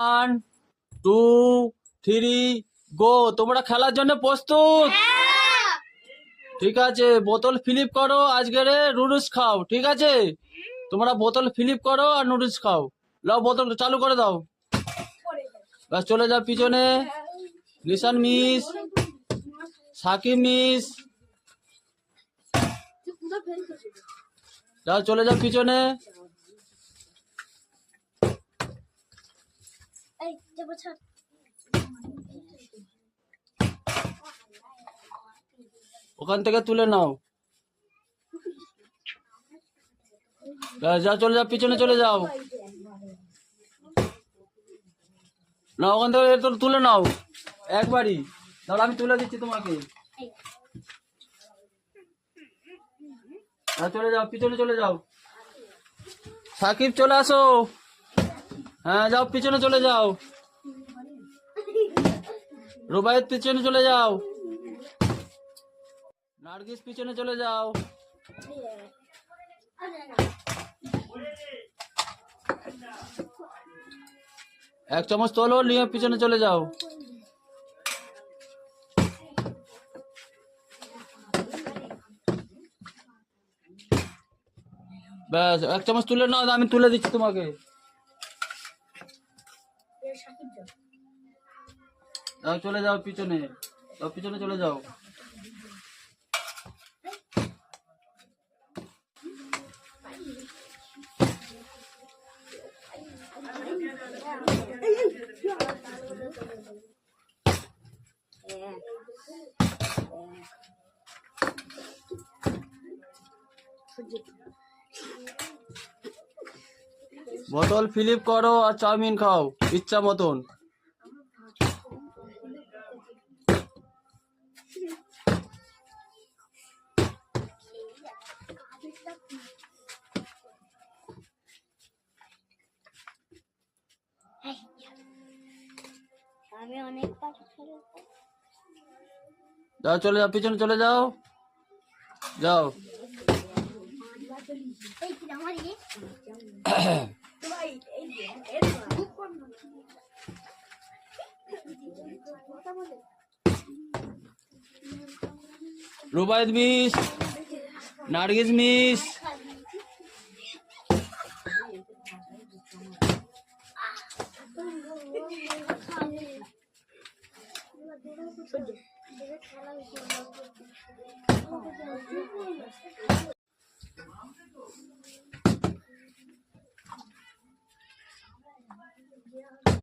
One, two, three, গো। তোমরা খেলার জন্য প্রস্তুত? ঠিক আছে, বোতল ফিলিপ করো, আজকের নুডলস খাও। ঠিক আছে, তোমরা বোতল ফিলিপ করো আর নুডলস খাও। লাও, বোতল চালু করে দাও। ব্যাস, চলে যাও পিছনে। লিসান মিস, সাকিব মিস, যাও, চলে যাও পিছনে। ওখান থেকে তুলে নাও। ব্যাস, যাও, চলে যাও পিছনে, চলে যাও। না, ওখান থেকে তুলে নাও একবারই। তাহলে আমি তুলে দিচ্ছি তোমাকে। চলে যাও পিছনে, চলে যাও। সাকিব, চলে আসো। হ্যাঁ, যাও পিছনে চলে যাও। রুবাইত, পিছনে চলে যাও। নার্গিস, পিছনে চলে যাও। এক চামচ তোলো, নিয়ে পিছনে চলে যাও। ব্যাস, এক চামচ তুলে নাও, আমি তুলে দিচ্ছি তোমাকে। যাও, চলে যাও পিছনে, যাও পিছনে চলে যাও। বোতল ফিলিপ করো আর চাউমিন খাও ইচ্ছা মতন। যাও, চলে যাও পিছনে, চলে যাও। যাও। Rubaid miss, Nargis miss,